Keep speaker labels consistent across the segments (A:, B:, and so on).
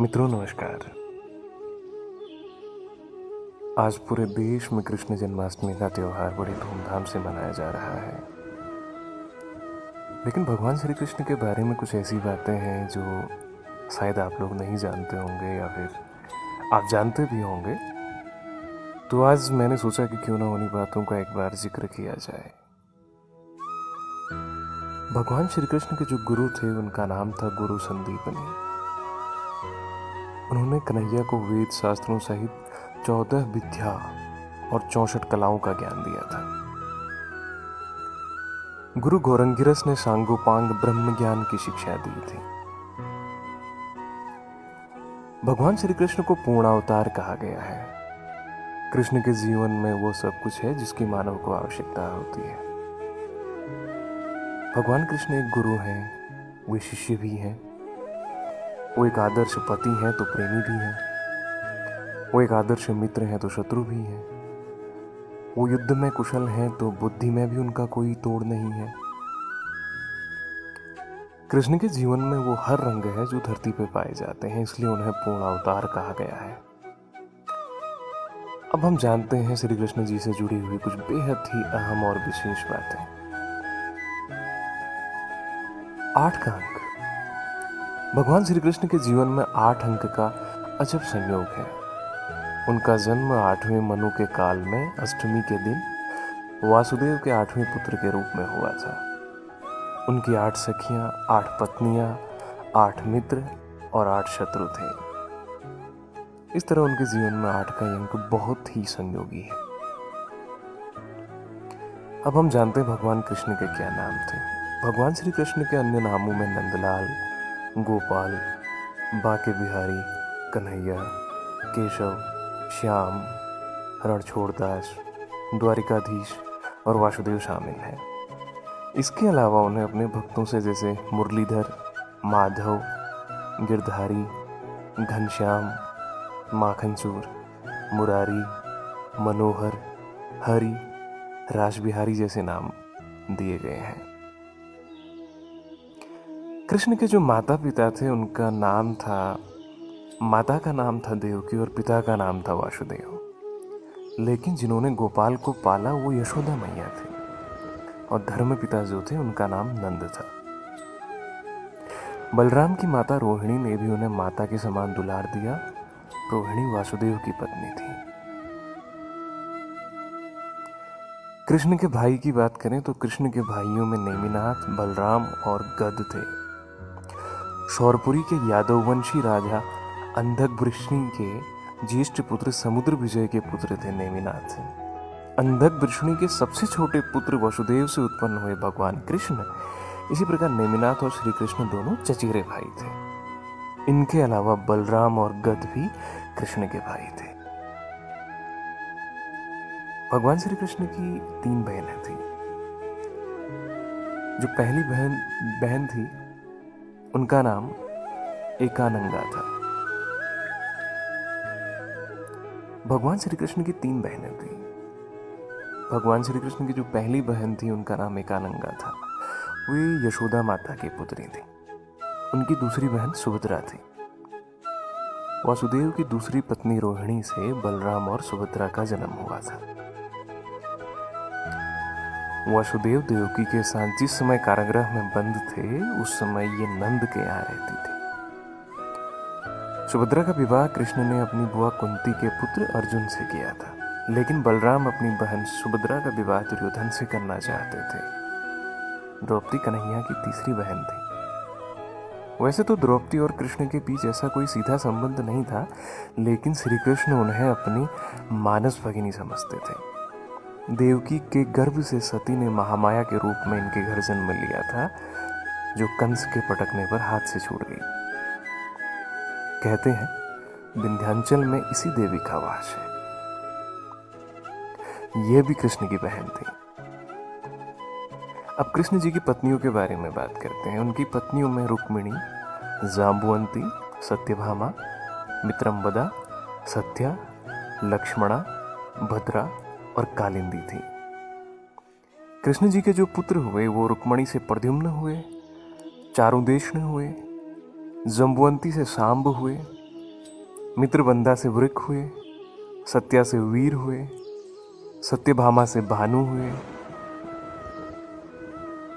A: मित्रों नमस्कार। आज पूरे देश में कृष्ण जन्माष्टमी का त्यौहार बड़ी धूमधाम से मनाया जा रहा है। लेकिन भगवान श्री कृष्ण के बारे में कुछ ऐसी बातें हैं जो शायद आप लोग नहीं जानते होंगे या फिर आप जानते भी होंगे। तो आज मैंने सोचा कि क्यों ना उन्हीं बातों का एक बार जिक्र किया जाए। भगवान श्री कृष्ण के जो गुरु थे उनका नाम था गुरु संदीपनी। उन्होंने कन्हैया को वेद शास्त्रों सहित 14 विद्या और 64 कलाओं का ज्ञान दिया था। गुरु गौरंगिरस ने सांगोपांग ब्रह्म ज्ञान की शिक्षा दी थी। भगवान श्री कृष्ण को पूर्णावतार कहा गया है। कृष्ण के जीवन में वो सब कुछ है जिसकी मानव को आवश्यकता होती है। भगवान कृष्ण एक गुरु हैं, वे शिष्य भी हैं। वो एक आदर्श पति हैं तो प्रेमी भी हैं। वो एक आदर्श मित्र हैं तो शत्रु भी हैं। वो युद्ध में कुशल हैं तो बुद्धि में भी उनका कोई तोड़ नहीं है। कृष्ण के जीवन में वो हर रंग है जो धरती पे पाए जाते हैं, इसलिए उन्हें पूर्ण अवतार कहा गया है। अब हम जानते हैं श्री कृष्ण जी से जुड़ी हुई कुछ बेहद ही अहम और विशेष बातें। 8 का अंक। भगवान श्री कृष्ण के जीवन में 8 अंक का अजब संयोग है। उनका जन्म 8वें मनु के काल में अष्टमी के दिन वासुदेव के 8वें पुत्र के रूप में हुआ था। उनकी 8 सखियां, 8 पत्नियां, 8 मित्र और 8 शत्रु थे। इस तरह उनके जीवन में 8 का अंक बहुत ही संयोगी है। अब हम जानते हैं भगवान कृष्ण के क्या नाम थे। भगवान श्री कृष्ण के अन्य नामों में नंदलाल, गोपाल, बांके बिहारी, कन्हैया, केशव, श्याम, रणछोड़दास, द्वारिकाधीश और वासुदेव शामिल हैं। इसके अलावा उन्हें अपने भक्तों से जैसे मुरलीधर, माधव, गिरधारी, घनश्याम, माखनचूर, मुरारी, मनोहर, हरि, रासबिहारी जैसे नाम दिए गए हैं। कृष्ण के जो माता पिता थे उनका नाम था, माता का नाम था देवकी और पिता का नाम था वासुदेव। लेकिन जिन्होंने गोपाल को पाला वो यशोदा मैया थी और धर्म पिता जो थे उनका नाम नंद था। बलराम की माता रोहिणी ने भी उन्हें माता के समान दुलार दिया। रोहिणी वासुदेव की पत्नी थी। कृष्ण के भाई की बात करें तो कृष्ण के भाइयों में नेमिनाथ, बलराम और गद थे। शौरपुरी के यादववंशी राजा अंधकवृष्णि के ज्येष्ठ पुत्र समुद्र विजय के पुत्र थे नेमिनाथ। अंधकवृष्णि के सबसे छोटे पुत्र वसुदेव से उत्पन्न हुए भगवान कृष्ण। इसी प्रकार नेमिनाथ और श्री कृष्ण दोनों चचेरे भाई थे। इनके अलावा बलराम और गद भी कृष्ण के भाई थे। भगवान श्री कृष्ण की 3 बहनें थी। जो पहली बहन थी उनका नाम एकानंगा था। भगवान श्री कृष्ण की 3 बहनें थी। भगवान श्री कृष्ण की जो पहली बहन थी उनका नाम एकानंगा था। वे यशोदा माता की पुत्री थी। उनकी दूसरी बहन सुभद्रा थी। वासुदेव की दूसरी पत्नी रोहिणी से बलराम और सुभद्रा का जन्म हुआ था। वासुदेव देवकी के साथ जिस समय कारागृह में बंद थे उस समय ये नंद के यहाँ रहती थी। सुभद्रा का विवाह कृष्ण ने अपनी बुआ कुंती के पुत्र अर्जुन से किया था, लेकिन बलराम अपनी बहन सुभद्रा का विवाह दुर्योधन से करना चाहते थे। द्रौपदी कन्हैया की तीसरी बहन थी। वैसे तो द्रौपदी और कृष्ण के बीच ऐसा कोई सीधा संबंध नहीं था, लेकिन श्री कृष्ण उन्हें अपनी मानस भगिनी समझते थे। देवकी के गर्भ से सती ने महामाया के रूप में इनके घर जन्म लिया था, जो कंस के पटकने पर हाथ से छूट गई। कहते हैं विंध्याचल में इसी देवी का वास है। यह भी कृष्ण की बहन थी। अब कृष्ण जी की पत्नियों के बारे में बात करते हैं। उनकी पत्नियों में रुक्मिणी, जाम्बुवंती, सत्यभामा, मित्रंबदा, सत्या, लक्ष्मणा, भद्रा और कालिंदी थी। कृष्ण जी के जो पुत्र हुए वो रुक्मिणी से प्रद्युम्न हुए, चारुदेशन हुए, जम्बुवंती से सांब हुए, मित्रबंधा से वृक हुए, सत्या से वीर हुए, सत्यभामा से भानु हुए।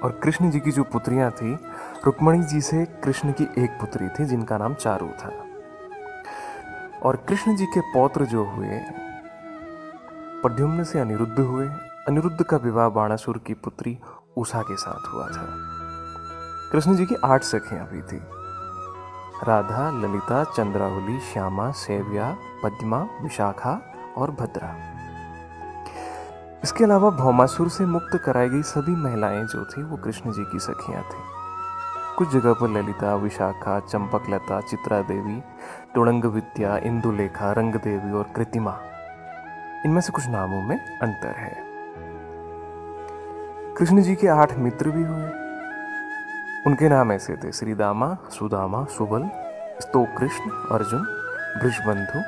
A: और कृष्ण जी की जो पुत्रियां थी, रुक्मणी जी से कृष्ण की एक पुत्री थी जिनका नाम चारू था। और कृष्ण जी के पौत्र जो हुए, प्रद्युम्न से अनिरुद्ध हुए। अनिरुद्ध का विवाह बाणासुर की पुत्री उषा के साथ हुआ था। कृष्ण जी की 8 सखियां भी थी, राधा, ललिता, चंद्रावली, श्यामा, सेव्या, पद्मा, विशाखा और भद्रा। इसके अलावा भौमासुर से मुक्त कराई गई सभी महिलाएं जो थी वो कृष्ण जी की सखियां थी। कुछ जगह पर ललिता, विशाखा, चंपकलता, चित्रा देवी, तुड़ंग विद्या, इंदुलेखा, रंग देवी और कृतिमा, इनमें से कुछ नामों में अंतर है। कृष्ण जी के 8 मित्र भी हुए। उनके नाम ऐसे थे: श्रीदामा, सुदामा, सुबल, स्तोकृष्ण, अर्जुन, बृषबंधु,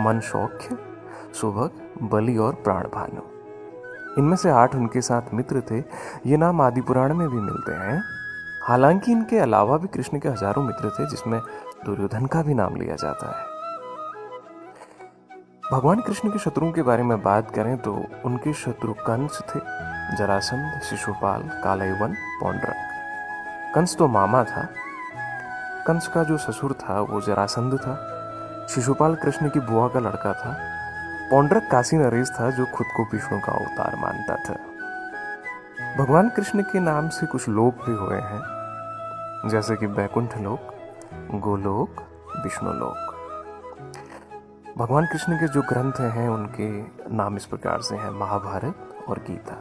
A: मनशौख्य, सुभग, बलि और प्राणभानु। इनमें से 8 उनके साथ मित्र थे। ये नाम आदि पुराण में भी मिलते हैं। हालांकि इनके अलावा भी कृष्ण के हजारों मित्र थे, जिसमें दुर्योधन का भी नाम लिया जाता है। भगवान कृष्ण के शत्रुओं के बारे में बात करें तो उनके शत्रु कंस थे, जरासंध, शिशुपाल, कालयवन, पौंड्रक। कंस तो मामा था। कंस का जो ससुर था वो जरासंध था। शिशुपाल कृष्ण की बुआ का लड़का था। पौंड्रक काशी नरेश था जो खुद को विष्णु का अवतार मानता था। भगवान कृष्ण के नाम से कुछ लोक भी हुए हैं, जैसे कि बैकुंठ लोक, गोलोक, विष्णुलोक। भगवान कृष्ण के जो ग्रंथ हैं उनके नाम इस प्रकार से हैं: महाभारत और गीता।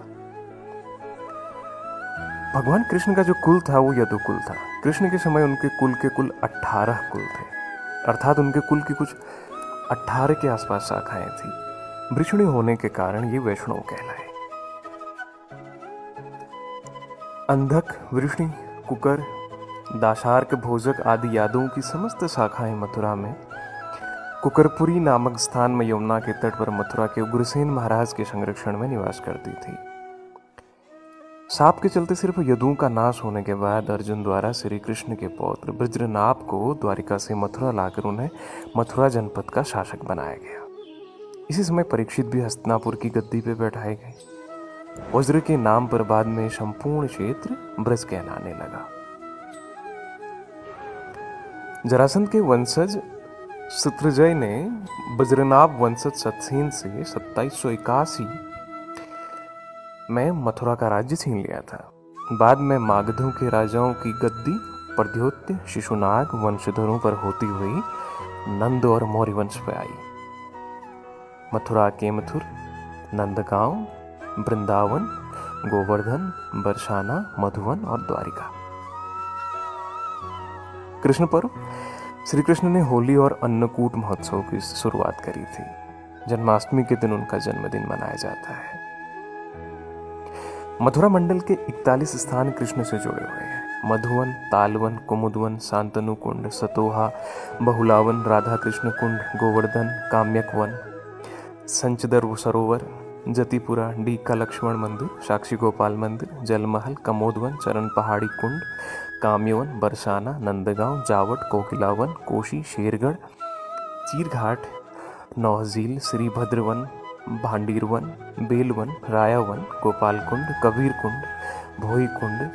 A: भगवान कृष्ण का जो कुल था वो यदुकुल था। कृष्ण के समय उनके कुल के कुल 18 कुल थे, अर्थात उनके कुल की कुछ 18 के आसपास शाखाएं थी। वृषणी होने के कारण ये वैष्णव कहलाए। अंधक, वृषणी, कुकर, दाशार्क, भोजक आदि यादवों की समस्त शाखाएं मथुरा में कुकरपुरी नामक स्थान में यमुना के तट पर मथुरा के उग्रसेन महाराज के संरक्षण में निवास करती थी। साप के चलते सिर्फ यदुओं का नाश होने के बाद अर्जुन द्वारा श्री कृष्ण के पौत्र बज्रनाभ को द्वारिका से मथुरा लाकर उन्हें मथुरा जनपद का शासक बनाया गया। इसी समय परीक्षित भी हस्तिनापुर की गद्दी पे बैठाए गए। वज्र के नाम पर बाद में संपूर्ण क्षेत्र ब्रज कहलाने लगा। जरासंध के वंशज शत्रुंजय ने बज्रनाभ वंशज सतसेन से 2781 में मथुरा का राज्य छीन लिया था। बाद में मागधों के राजाओं की गद्दी प्रद्योत्य, शिशुनाग वंशधरों पर होती हुई नंद और मौर्य वंश पर आई। मथुरा के मथुर, नंदगांव, वृंदावन, गोवर्धन, बरसाना, मधुवन और द्वारिका। कृष्ण पर्व। श्री कृष्ण ने होली और अन्नकूट महोत्सव की शुरुआत करी थी। जन्माष्टमी के दिन उनका जन्मदिन मनाया जाता है। मथुरा मंडल के 41 स्थान कृष्ण से जुड़े हुए हैं: मधुवन, तालवन, कुमुदवन, शांतनु कुंड, सतोहा, बहुलावन, राधा कृष्ण कुंड, गोवर्धन, काम्यक वन, संचदर सरोवर, जतिपुरा, डीका लक्ष्मण मंदिर, साक्षी गोपाल मंदिर, जलमहल, कमोदवन, चरण पहाड़ी कुंड, काम्यवन, बरसाना, नंदगांव, जावट, कोकिलावन, कोशी, शेरगढ़, चीरघाट, नौहजील, श्रीभद्रवन, भांडीरवन, बेलवन, रायावन, गोपाल कुंड, कबीर कुंड, भोई कुंड,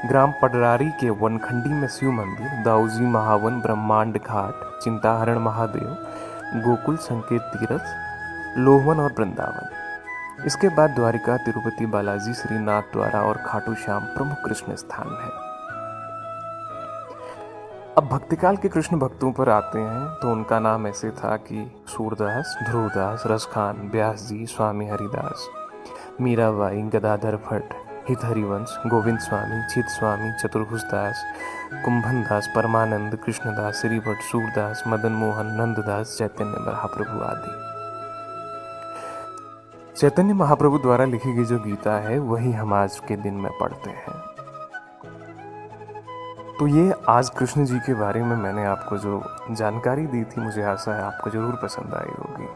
A: ग्राम पडरारी के वनखंडी में शिव मंदिर, दाऊजी महावन, ब्रह्मांड घाट, चिंताहरण महादेव, गोकुल संकेत तीर्थ, लोहवन और वृंदावन। इसके बाद द्वारिका, तिरुपति बालाजी, श्रीनाथ द्वारा और खाटू श्याम प्रमुख कृष्ण स्थान है। अब भक्तिकाल के कृष्ण भक्तों पर आते हैं तो उनका नाम ऐसे था कि सूरदास, ध्रुवदास, रसखान, व्यास जी, स्वामी हरिदास, मीराबाई, गदाधर भट्ट, हित हरिवंश, गोविंद स्वामी, चित स्वामी, चतुर्भुज दास, कुंभन दास, परमानंद, कृष्णदास, श्री भट्ट, सूरदास, मदन मोहन, नंददास, चैतन्य महाप्रभु आदि। चैतन्य महाप्रभु द्वारा लिखी गई जो गीता है वही हम आज के दिन में पढ़ते हैं। तो ये आज कृष्ण जी के बारे में मैंने आपको जो जानकारी दी थी, मुझे आशा है आपको जरूर पसंद आई होगी।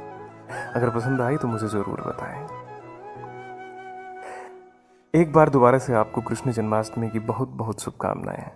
A: अगर पसंद आई तो मुझे जरूर बताएं। एक बार दोबारा से आपको कृष्ण जन्माष्टमी की बहुत बहुत शुभकामनाएं।